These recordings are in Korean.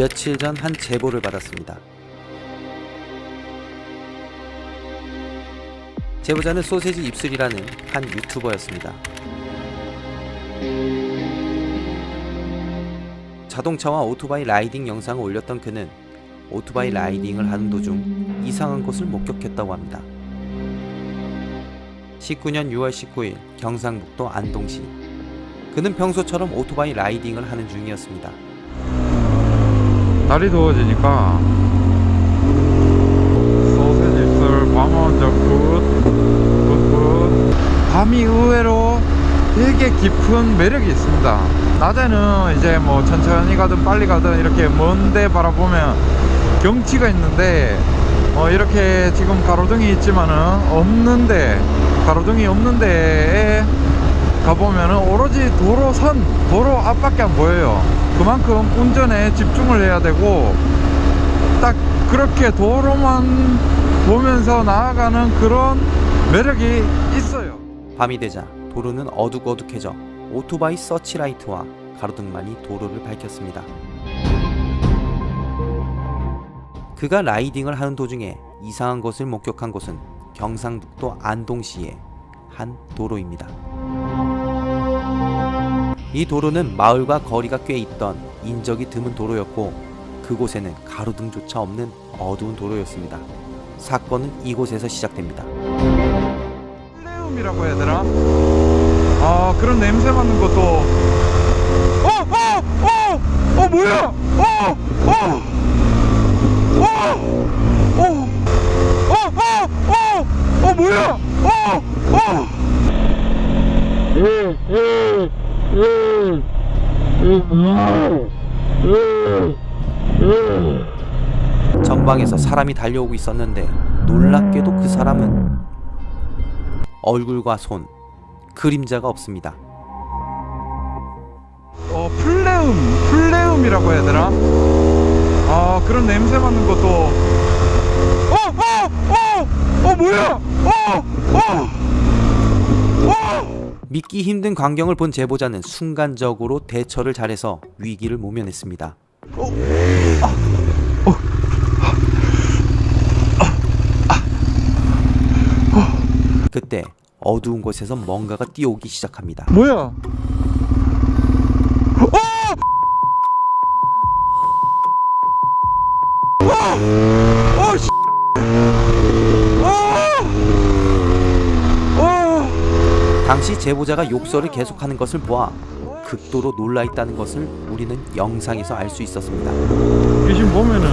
며칠 전 한 제보를 받았습니다. 제보자는 소세지 입술이라는 한 유튜버였습니다. 자동차와 오토바이 라이딩 영상을 올렸던 그는 오토바이 라이딩을 하는 도중 이상한 것을 목격했다고 합니다. 19년 6월 19일 경상북도 안동시. 그는 평소처럼 오토바이 라이딩을 하는 중이었습니다. 날이 더워지니까 소세지 입술 밤원적 굿. 밤이 의외로 되게 깊은 매력이 있습니다. 낮에는 이제 뭐 천천히 가든 빨리 가든 이렇게 먼데 바라보면 경치가 있는데 이렇게 지금 가로등이 있지만은 가로등이 없는 데에 가보면은 오로지 도로 앞밖에 안 보여요. 그만큼 운전에 집중을 해야 되고 딱 그렇게 도로만 보면서 나아가는 그런 매력이 있어요. 밤이 되자 도로는 어둑어둑해져 오토바이 서치라이트와 가로등만이 도로를 밝혔습니다. 그가 라이딩을 하는 도중에 이상한 것을 목격한 곳은 경상북도 안동시의 한 도로입니다. 이 도로는 마을과 거리가 꽤 있던 인적이 드문 도로였고 그곳에는 가로등조차 없는 어두운 도로였습니다. 사건은 이곳에서 시작됩니다. 플레움이라고 해야 되나? 그런 냄새 맡는 것도 뭐야? 뭐야? 전방에서 사람이 달려오고 있었는데 놀랍게도 그 사람은 얼굴과 손, 그림자가 없습니다. 플레움이라고 해야 되나? 그런 냄새 맡는 것도 뭐야? 믿기 힘든 광경을 본 제보자는 순간적으로 대처를 잘해서 위기를 모면했습니다. 그때 어두운 곳에서 뭔가가 뛰어오기 시작합니다. 뭐야? 당시 제보자가 욕설을 계속하는 것을 보아 극도로 놀라있다는 것을 우리는 영상에서 알 수 있었습니다. 귀신 보면은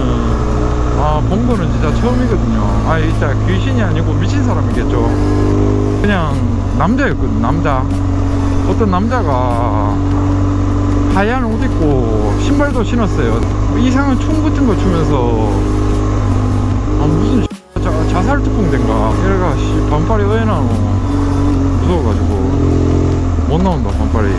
본 거는 진짜 처음이거든요. 진짜 귀신이 아니고 미친 사람이겠죠. 그냥 남자였거든. 남자. 어떤 남자가 하얀 옷 입고 신발도 신었어요. 이상한 춤 같은 거 추면서 무슨 자살 특공대인가 이래가 반팔이 왜 나노 무서워가지고 못 나온다 반팔이.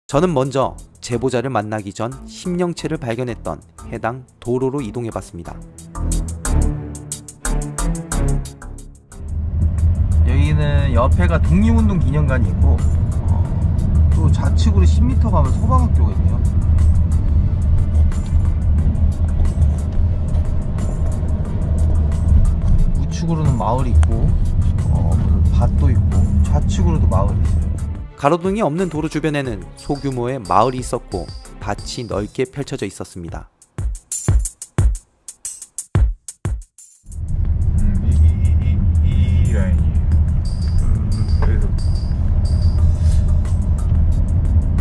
저는 먼저 제보자를 만나기 전 심령체를 발견했던 해당 도로로 이동해봤습니다. 여기는 옆에가 독립운동 기념관이 있고 또 좌측으로 10m 가면 소방학교가 있네요. 우측으로는 마을이 있고 밭도 있고 좌측으로도 마을이 있어요. 가로등이 없는 도로 주변에는 소규모의 마을이 있었고 밭이 넓게 펼쳐져 있었습니다. 이 라인이 그래서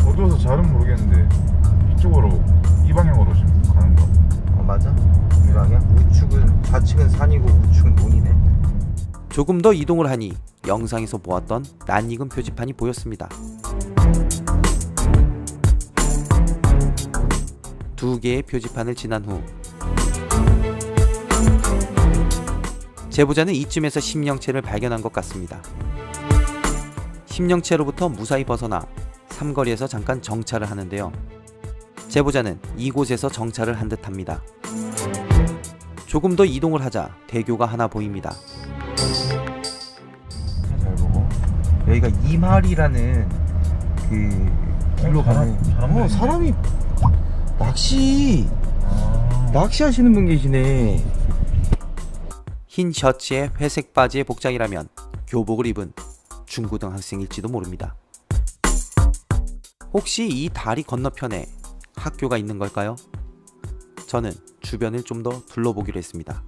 어두워서 잘은 모르겠는데 이쪽으로 방향으로 지금 가는 거. 맞아. 이 방향. 우측은 좌측은 산이고 우측은 논이네. 조금 더 이동을 하니 영상에서 보았던 낯익은 표지판이 보였습니다. 두 개의 표지판을 지난 후 제보자는 이쯤에서 심령채를 발견한 것 같습니다. 심령채로부터 무사히 벗어나 삼거리에서 잠깐 정차를 하는데요. 제보자는 이곳에서 정차를 한 듯합니다. 조금 더 이동을 하자 대교가 하나 보입니다. 잘 보고 여기가 이말이라는 그 길로 가는 사람이 낚시하시는 분 계시네. 흰 셔츠에 회색 바지의 복장이라면 교복을 입은 중고등학생일지도 모릅니다. 혹시 이 다리 건너편에 학교가 있는 걸까요? 저는 주변을 좀 더 둘러보기로 했습니다.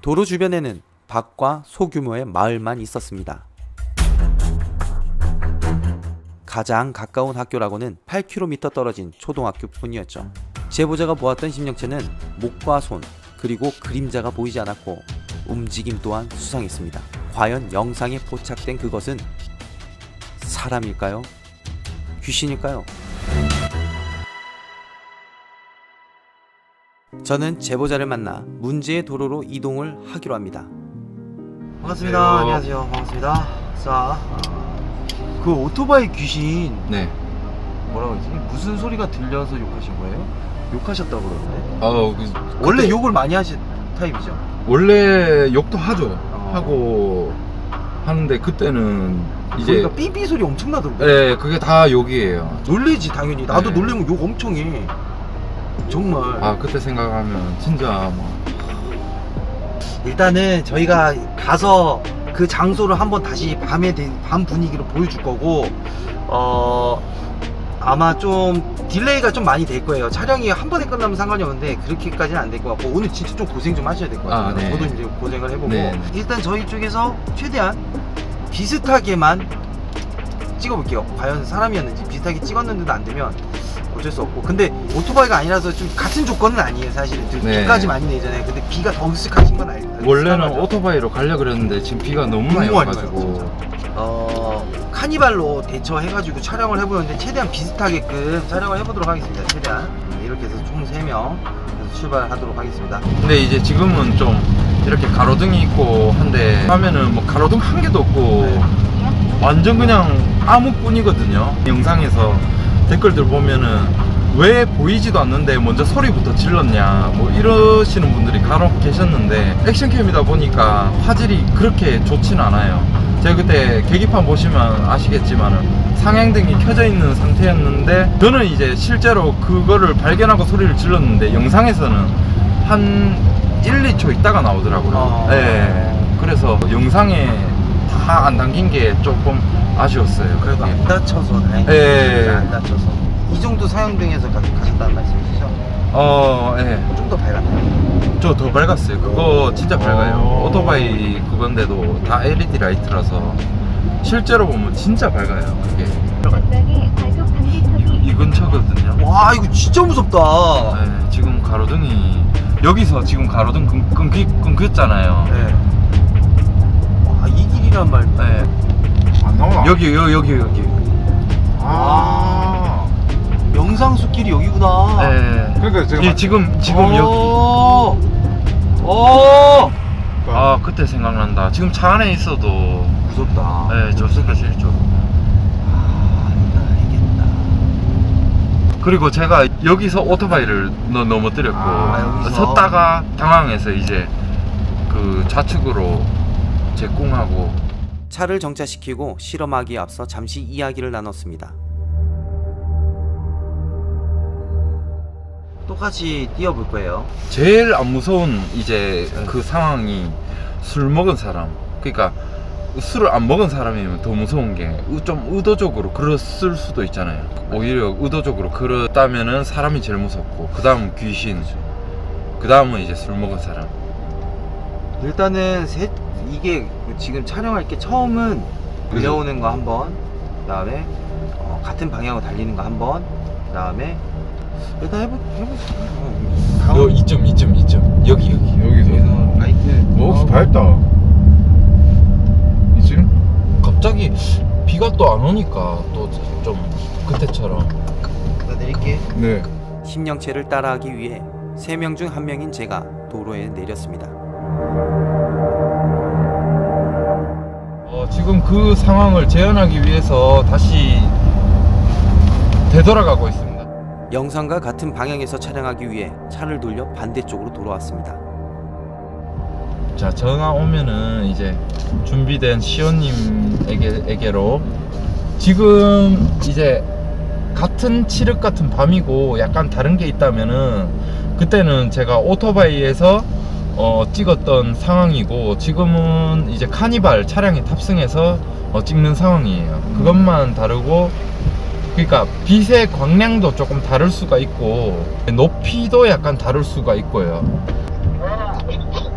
도로 주변에는 밭과 소규모의 마을만 있었습니다. 가장 가까운 학교라고는 8km 떨어진 초등학교 뿐이었죠. 제보자가 보았던 심령체는 목과 손 그리고 그림자가 보이지 않았고 움직임 또한 수상했습니다. 과연 영상에 포착된 그것은 사람일까요? 귀신일까요? 저는 제보자를 만나 문제의 도로로 이동을 하기로 합니다. 반갑습니다. 안녕하세요. 반갑습니다. 자, 그 오토바이 귀신 네. 뭐라고 했지? 무슨 소리가 들려서 욕하신 거예요? 욕하셨다고 그러는데. 원래 원래 욕을 많이 하신 타입이죠? 원래 욕도 하죠. 하고 하는데 그때는 이제 그러니까 삐삐 소리 엄청 나더라고요. 네, 그게 다 욕이에요. 놀래지 당연히. 나도 네. 놀래면 욕 엄청 해. 정말. 아, 그때 생각하면 진짜 뭐 일단은 저희가 가서 그 장소를 한번 다시 밤 분위기로 보여줄 거고 아마 좀 딜레이가 좀 많이 될 거예요. 촬영이 한 번에 끝나면 상관이 없는데 그렇게까지는 안 될 것 같고 오늘 진짜 좀 고생 좀 하셔야 될 것 같아요. 네. 저도 이제 고생을 해보고 네. 일단 저희 쪽에서 최대한 비슷하게만 찍어볼게요. 과연 사람이었는지. 비슷하게 찍었는데도 안 되면 어쩔 수 없고. 근데 오토바이가 아니라서 좀 같은 조건은 아니에요 사실은. 네. 비까지 많이 내잖아요. 근데 비가 더 으슥하신 건 아니에요. 원래는 오토바이로 가려고 그랬는데 지금 비가 너무 많이 너무 많이 와가지고 와요, 카니발로 대처해가지고 촬영을 해보는데 최대한 비슷하게끔 촬영을 해보도록 하겠습니다. 최대한 이렇게 해서 총 3명 출발하도록 하겠습니다. 근데 이제 지금은 좀 이렇게 가로등이 있고 한데 하면은 뭐 가로등 한 개도 없고 네. 완전 그냥 암흑뿐이거든요. 영상에서 댓글들 보면은 왜 보이지도 않는데 먼저 소리부터 질렀냐 뭐 이러시는 분들이 간혹 계셨는데 액션캠이다 보니까 화질이 그렇게 좋진 않아요. 제가 그때 계기판 보시면 아시겠지만은 상향등이 켜져 있는 상태였는데 저는 이제 실제로 그거를 발견하고 소리를 질렀는데 영상에서는 한 1, 2초 있다가 나오더라고요. 네. 그래서 영상에 다 안 담긴 게 조금 아쉬웠어요. 그래도 그게. 안 다쳐서 다행이다. 예. 안 다쳐서. 이 정도 사용등에서 가셨다는 말씀이시죠? 예. 좀 더 밝았나요? 저 더 밝았어요. 그거 진짜 밝아요. 오토바이 그건데도 다 LED 라이트라서 실제로 보면 진짜 밝아요. 그게 이 근처거든요. 와 이거 진짜 무섭다. 네, 지금 가로등이 여기서 지금 가로등 끊겼잖아요. 네. 와 이 길이란 말. 네. 안 나오나? 여기. 아. 영상숲길이 여기구나. 네. 그러니까 제가 예, 지금 어. 여기. 오. 아, 그때 생각난다. 지금 차 안에 있어도 무섭다. 네, 저 사실 좀. 알겠다. 그리고 제가 여기서 오토바이를 넘어뜨렸고 여기서? 섰다가 당황해서 이제 그 좌측으로 제꿍하고. 차를 정차시키고 실험하기에 앞서 잠시 이야기를 나눴습니다. 똑같이 뛰어볼 거예요. 제일 안 무서운 이제 그 상황이 술 먹은 사람, 그러니까 술을 안 먹은 사람이면 더 무서운 게 좀 의도적으로 그랬을 수도 있잖아요. 오히려 의도적으로 그랬다면은 사람이 제일 무섭고 그 다음 귀신, 그 다음은 이제 술 먹은 사람. 일단은 이게 지금 촬영할 게 처음은 내려오는 거 한 번, 그다음에 같은 방향으로 달리는 거 한번, 그 다음에 일단 해보시죠. 이점 여기 여기서 라이트. 혹시 밝다. 지금? 갑자기 비가 또 안 오니까 또 좀 그때처럼. 나 내릴게. 네. 심령채를 따라하기 위해 3명 중 1명인 제가 도로에 내렸습니다. 지금 그 상황을 재현하기 위해서 다시 되돌아가고 있습니다. 영상과 같은 방향에서 촬영하기 위해 차를 돌려 반대쪽으로 돌아왔습니다. 자, 전화 오면은 이제 준비된 시온님에게로 지금 이제 같은 칠흑 같은 밤이고 약간 다른 게 있다면은 그때는 제가 오토바이에서 찍었던 상황이고 지금은 이제 카니발 차량에 탑승해서 찍는 상황이에요. 그것만 다르고, 그러니까 빛의 광량도 조금 다를 수가 있고 높이도 약간 다를 수가 있고요.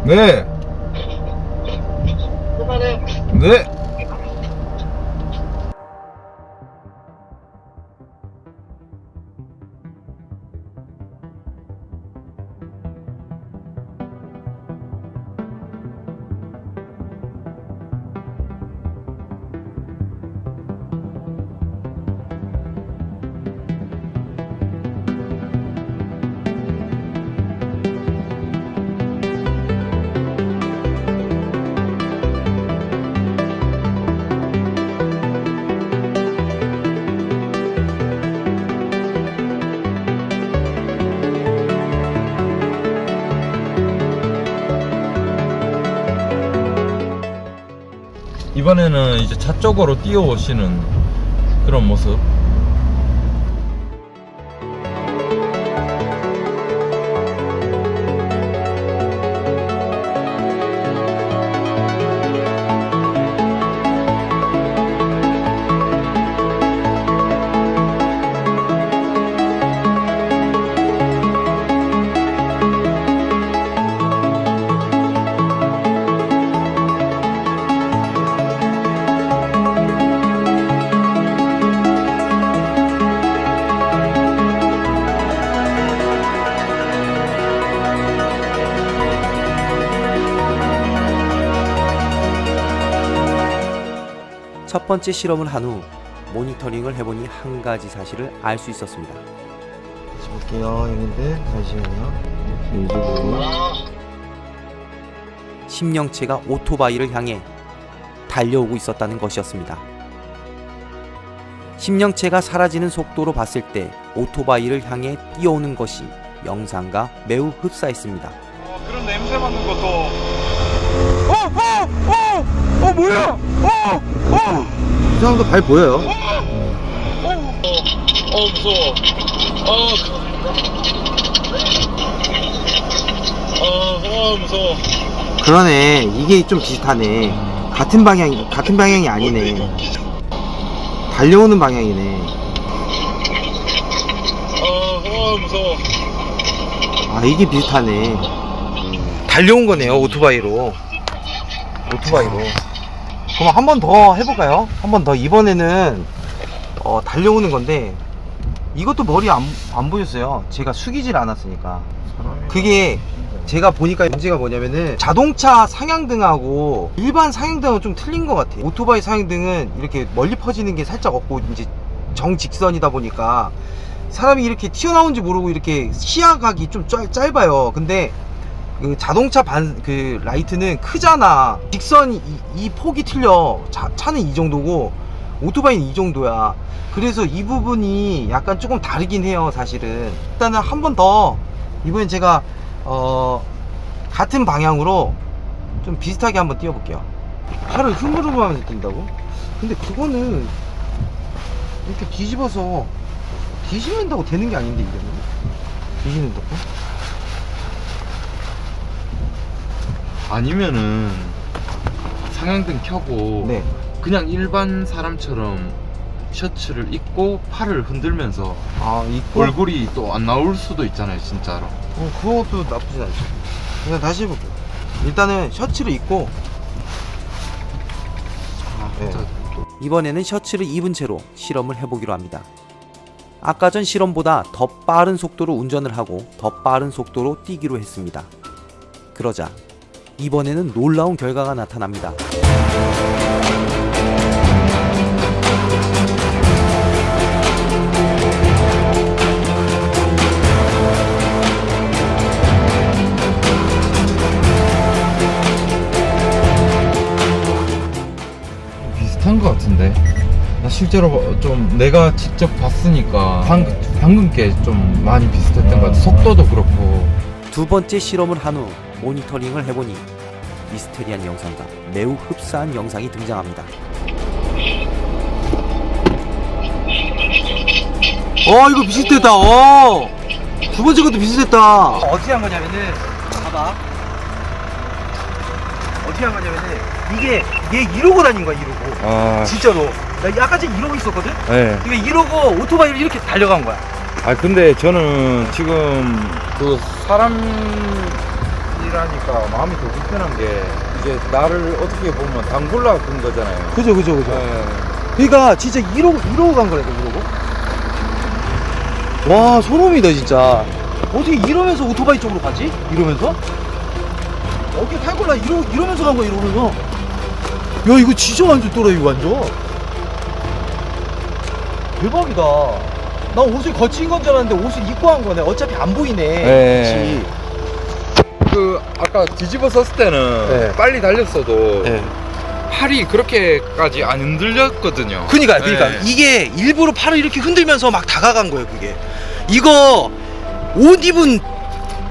네. 네. 이번에는 이제 차 쪽으로 뛰어오시는 그런 모습. 첫 번째 실험을 한 후 모니터링을 해보니 한 가지 사실을 알 수 있었습니다. 다시 볼게요, 형님들. 잠시만요. 이쪽으로. 심령채가 오토바이를 향해 달려오고 있었다는 것이었습니다. 심령채가 사라지는 속도로 봤을 때 오토바이를 향해 뛰어오는 것이 영상과 매우 흡사했습니다. 그런 냄새 맡는 것도. 뭐야? 이 사람도 발 보여요. 무서워. 무서워. 그러네. 이게 좀 비슷하네. 같은 방향이 아니네. 달려오는 방향이네. 무서워. 아, 이게 비슷하네. 달려온 거네요, 오토바이로. 그럼 한 번 더 해볼까요? 한 번 더. 이번에는 달려오는 건데 이것도 머리 안 보였어요. 제가 숙이질 않았으니까. 그게 제가 보니까 문제가 뭐냐면은 자동차 상향등하고 일반 상향등은 좀 틀린 것 같아요. 오토바이 상향등은 이렇게 멀리 퍼지는 게 살짝 없고 이제 정직선이다 보니까 사람이 이렇게 튀어나온지 모르고 이렇게 시야각이 좀 짧아요. 근데 그 자동차 그 라이트는 크잖아. 직선이 이 폭이 틀려. 차는 이 정도고 오토바이는 이 정도야. 그래서 이 부분이 약간 조금 다르긴 해요, 사실은. 일단은 한 번 더 이번엔 제가 같은 방향으로 좀 비슷하게 한번 띄워볼게요. 팔을 흐물흐물하면서 뛴다고? 근데 그거는 이렇게 뒤집는다고 되는 게 아닌데, 이거는 뒤집는다고? 아니면은 상향등 켜고 네. 그냥 일반 사람처럼 셔츠를 입고 팔을 흔들면서 입고? 얼굴이 또 안 나올 수도 있잖아요, 진짜로. 그것도 나쁘진 않죠. 그냥 다시 해볼게요. 일단은 셔츠를 입고 진짜 네. 이번에는 셔츠를 입은 채로 실험을 해보기로 합니다. 아까 전 실험보다 더 빠른 속도로 운전을 하고 더 빠른 속도로 뛰기로 했습니다. 그러자 이번에는 놀라운 결과가 나타납니다. 비슷한 것 같은데. 나 실제로 좀 내가 직접 봤으니까 방금 게 좀 많이 비슷했던 것 같아. 속도도 그렇고. 두 번째 실험을 한 후 모니터링을 해보니 미스테리한 영상과 매우 흡사한 영상이 등장합니다. 이거 비슷했다. 두 번째 것도 비슷했다. 어떻게 한 거냐면은, 봐봐. 어떻게 한 거냐면은, 이게 얘 이러고 다닌 거야, 이러고. 아, 진짜로. 나 아까 전에 이러고 있었거든? 네. 그러니까 이러고 오토바이를 이렇게 달려간 거야. 아 근데 저는 지금 그 사람이라니까 마음이 더 불편한 게 이제 나를 어떻게 보면 당굴라 간 거잖아요. 그죠. 네. 그러니까 진짜 이러고 간 거라고, 이러고. 와, 소름이다, 진짜. 어떻게 이러면서 오토바이 쪽으로 가지? 이러면서? 어떻게 탈골라 이러면서 간 거야, 이러면서. 야, 이거 진짜 완전 또라이, 완전. 대박이다. 나 옷을 거친 건 줄 알았는데 옷을 입고 한 거네. 어차피 안 보이네. 네. 그 아까 뒤집어 썼을 때는 네. 빨리 달렸어도 네. 팔이 그렇게까지 안 흔들렸거든요. 그니까 네. 이게 일부러 팔을 이렇게 흔들면서 막 다가간 거예요. 그게 이거 옷 입은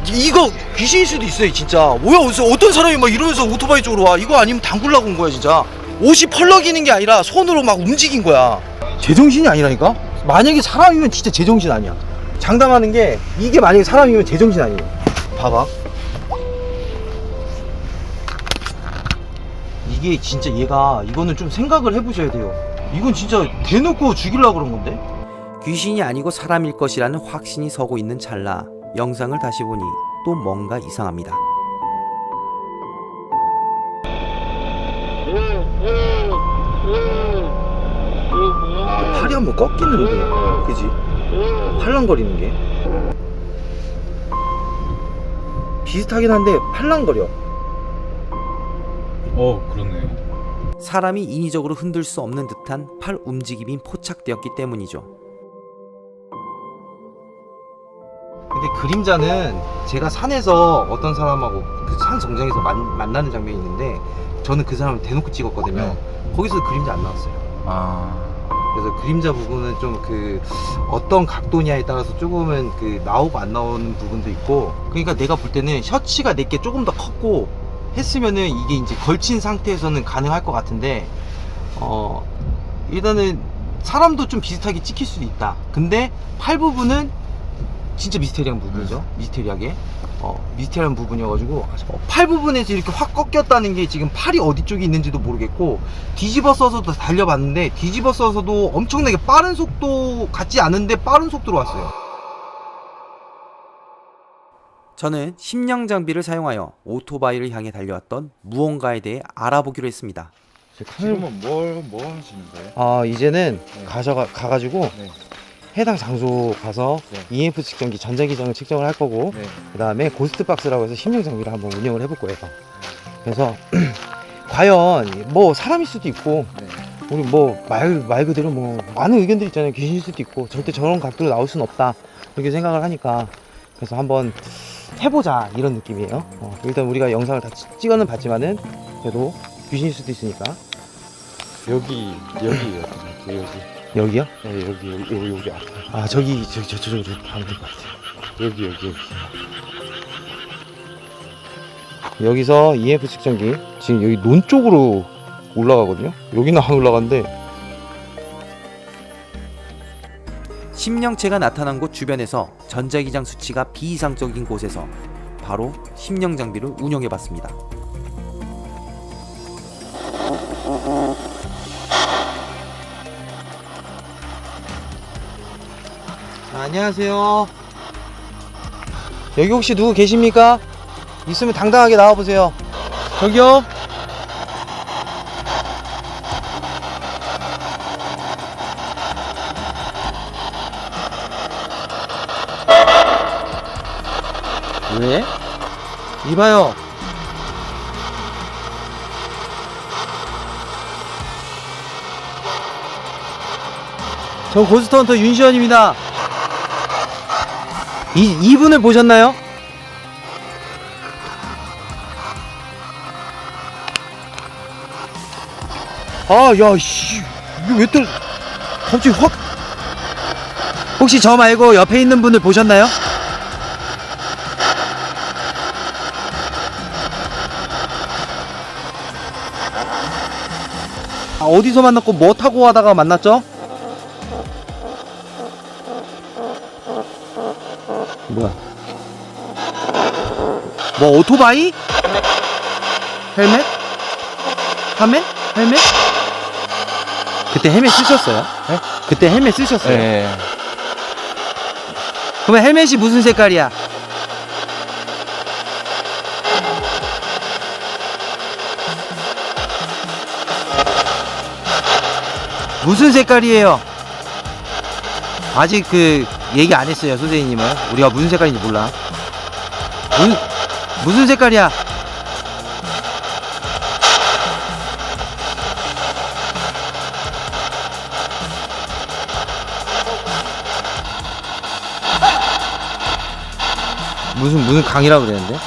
이거 귀신일 수도 있어요. 진짜 뭐야, 어떤 사람이 막 이러면서 오토바이 쪽으로 와. 이거 아니면 당굴라고 온 거야. 진짜 옷이 펄럭이는 게 아니라 손으로 막 움직인 거야. 제정신이 아니라니까. 만약에 사람이면 진짜 제정신 아니야. 장담하는 게 이게 만약에 사람이면 제정신 아니에요. 봐봐, 이게 진짜 얘가, 이거는 좀 생각을 해보셔야 돼요. 이건 진짜 대놓고 죽이려고 그런 건데. 귀신이 아니고 사람일 것이라는 확신이 서고 있는 찰나 영상을 다시 보니 또 뭔가 이상합니다. 팔이 한번 꺾이는데, 그지? 팔랑거리는 게 비슷하긴 한데 팔랑거려. 그렇네요. 사람이 인위적으로 흔들 수 없는 듯한 팔 움직임이 포착되었기 때문이죠. 근데 그림자는 제가 산에서 어떤 사람하고 그 산 정상에서 만나는 장면이 있는데, 저는 그 사람을 대놓고 찍었거든요. 거기서 그림자 안 나왔어요. 그래서 그림자 부분은 좀 그 어떤 각도냐에 따라서 조금은 그 나오고 안 나오는 부분도 있고. 그러니까 내가 볼 때는 셔츠가 내게 조금 더 컸고 했으면은 이게 이제 걸친 상태에서는 가능할 것 같은데, 일단은 사람도 좀 비슷하게 찍힐 수도 있다. 근데 팔 부분은 진짜 미스테리한 부분이죠. 미스테리하게 미스테리한 부분이어가지고, 팔 부분에서 이렇게 확 꺾였다는 게 지금 팔이 어디 쪽에 있는지도 모르겠고, 뒤집어 써서도 달려봤는데 뒤집어 써서도 엄청나게 빠른 속도 같지 않은데 빠른 속도로 왔어요. 저는 심령 장비를 사용하여 오토바이를 향해 달려왔던 무언가에 대해 알아보기로 했습니다. 지금은 뭐 하시는데? 이제는 네. 가가지고 네. 해당 장소 가서 네. EMF 측정기, 전자기장을 측정을 할 거고, 네. 그 다음에 고스트박스라고 해서 심령 장비를 한번 운영을 해볼 거예요. 그래서 과연 뭐 사람일 수도 있고, 네. 우리 뭐 말 그대로 뭐 많은 의견들이 있잖아요. 귀신일 수도 있고, 절대 저런 각도로 나올 수는 없다, 이렇게 생각을 하니까, 그래서 한번 해보자, 이런 느낌이에요. 일단 우리가 영상을 다 찍어는 봤지만은 그래도 귀신일 수도 있으니까. 여기에요. 여기. 여기요? 네, 여기 앞에. 저쪽으로 가면 될 것 같아요. 여기. 여기서 EMF 측정기 지금 여기 논 쪽으로 올라가거든요. 여기는 안 올라가는데, 심령체가 나타난 곳 주변에서 전자기장 수치가 비이상적인 곳에서 바로 심령 장비를 운영해봤습니다. 안녕하세요. 여기 혹시 누구 계십니까? 있으면 당당하게 나와보세요. 저기요? 왜? 이봐요. 저 고스트헌터 윤시원입니다. 이분을 보셨나요? 아, 야, 씨. 이게 왜 또, 갑자기 확. 혹시 저 말고 옆에 있는 분을 보셨나요? 아, 어디서 만났고 뭐 타고 가다가 만났죠? 뭐야? 뭐 오토바이? 헬멧? 카멘? 헬멧? 그때 헬멧 쓰셨어요? 네? 그때 헬멧 쓰셨어요? 예. 그러면 헬멧이 무슨 색깔이야? 무슨 색깔이에요? 아직 그 얘기 안 했어요, 선생님은. 우리가 무슨 색깔인지 몰라. 무슨 색깔이야? 무슨 강이라고 그랬는데?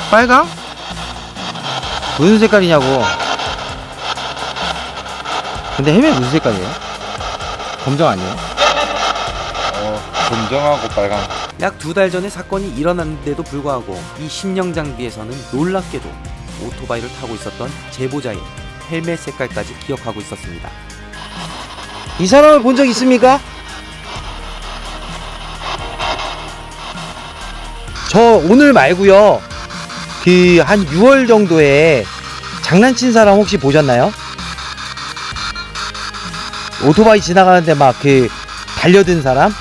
빨강? 무슨 색깔이냐고. 근데 헬멧 무슨 색깔이에요? 검정 아니에요? 검정하고 빨강. 약 2달 전에 사건이 일어났는데도 불구하고 이 심령 장비에서는 놀랍게도 오토바이를 타고 있었던 제보자의 헬멧 색깔까지 기억하고 있었습니다. 이 사람을 본 적 있습니까? 저 오늘 말고요. 그 한 6월 정도에 장난친 사람 혹시 보셨나요? 오토바이 지나가는데 막 그 달려든 사람?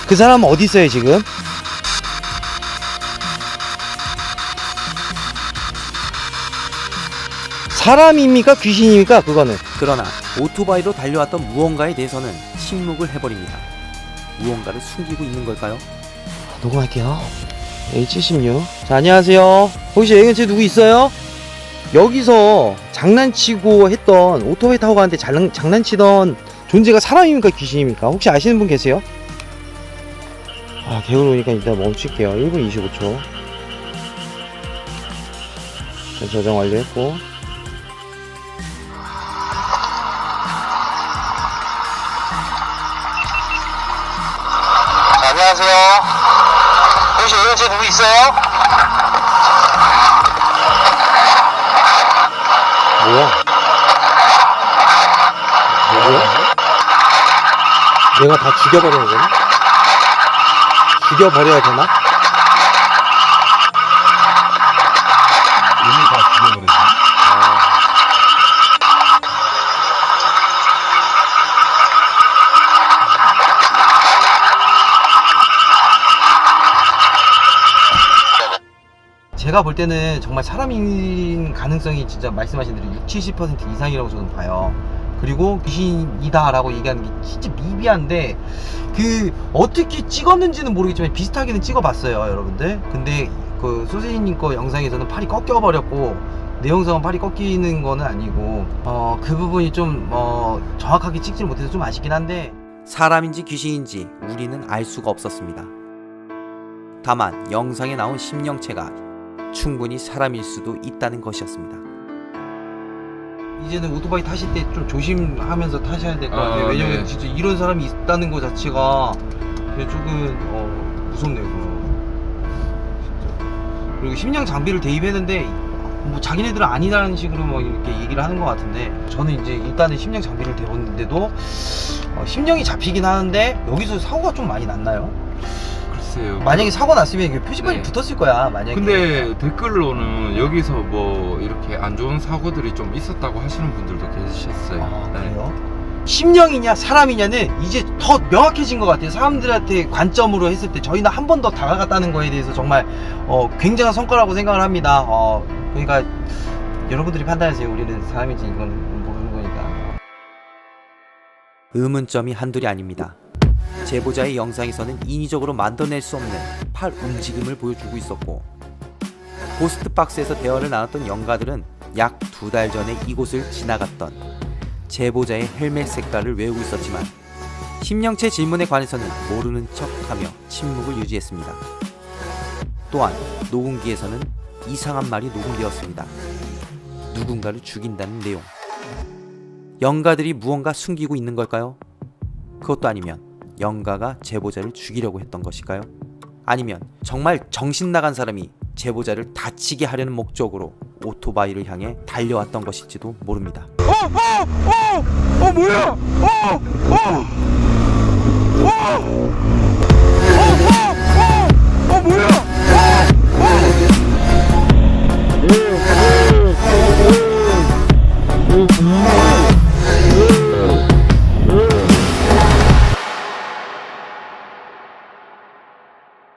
그 사람은 어디 있어요 지금? 사람입니까? 귀신입니까? 그거는. 그러나 오토바이로 달려왔던 무언가에 대해서는 침묵을 해버립니다. 무언가를 숨기고 있는 걸까요? 녹음할게요. A76. 자, 안녕하세요. 혹시 여기 근처에 누구 있어요? 여기서 장난치고 했던, 오토바이 타고 가는데 장난치던 존재가 사람입니까? 귀신입니까? 혹시 아시는 분 계세요? 아, 개울 오니까 일단 멈출게요. 1분 25초. 자, 저장 완료했고. 자, 안녕하세요. 혹시 여기 근처에 누구 있어요? 뭐야? 내가 다 죽여버리는 거야? 죽여버려야 되나? 이미 다 죽여버렸네. 제가 볼 때는 정말 사람인 가능성이 진짜 말씀하신 대로 60-70% 이상이라고 저는 봐요. 그리고 귀신이다 라고 얘기하는 게 진짜 미비한데, 그 어떻게 찍었는지는 모르겠지만 비슷하게는 찍어봤어요, 여러분들. 근데 그 소세지님 거 영상에서는 팔이 꺾여버렸고, 내 영상은 팔이 꺾이는 거는 아니고, 그 부분이 좀 정확하게 찍지를 못해서 좀 아쉽긴 한데, 사람인지 귀신인지 우리는 알 수가 없었습니다. 다만 영상에 나온 심령체가 충분히 사람일 수도 있다는 것이었습니다. 이제는 오토바이 타실 때 좀 조심하면서 타셔야 될 것 같아요. 아, 왜냐면 네. 진짜 이런 사람이 있다는 것 자체가 그냥 조금 무섭네요. 진짜. 그리고 심령 장비를 대입했는데 뭐 자기네들은 아니라는 식으로 뭐 이렇게 얘기를 하는 것 같은데, 저는 이제 일단은 심령 장비를 대봤는데도 심령이 잡히긴 하는데 여기서 사고가 좀 많이 났나요? 글쎄요. 만약에 사고 났으면 이게 표지판이 네. 붙었을 거야. 만약에. 근데 댓글로는 여기서 뭐 이렇게 안 좋은 사고들이 좀 있었다고 하시는 분들도 계셨어요. 아, 네. 그래요? 심령이냐 사람이냐는 이제 더 명확해진 것 같아요. 사람들한테 관점으로 했을 때 저희는 한 번 더 다가갔다는 거에 대해서 정말 굉장한 성과라고 생각을 합니다. 그러니까 여러분들이 판단하세요. 우리는 사람인지 이건 모르는 거니까. 의문점이 한둘이 아닙니다. 제보자의 영상에서는 인위적으로 만들어낼 수 없는 팔 움직임을 보여주고 있었고, 고스트박스에서 대화를 나눴던 영가들은 약 2달 전에 이곳을 지나갔던 제보자의 헬멧 색깔을 외우고 있었지만 심령채 질문에 관해서는 모르는 척하며 침묵을 유지했습니다. 또한 녹음기에서는 이상한 말이 녹음되었습니다. 누군가를 죽인다는 내용. 영가들이 무언가 숨기고 있는 걸까요? 그것도 아니면 영가가 제보자를 죽이려고 했던 것일까요? 아니면 정말 정신 나간 사람이 제보자를 다치게 하려는 목적으로 오토바이를 향해 달려왔던 것일지도 모릅니다. 뭐야?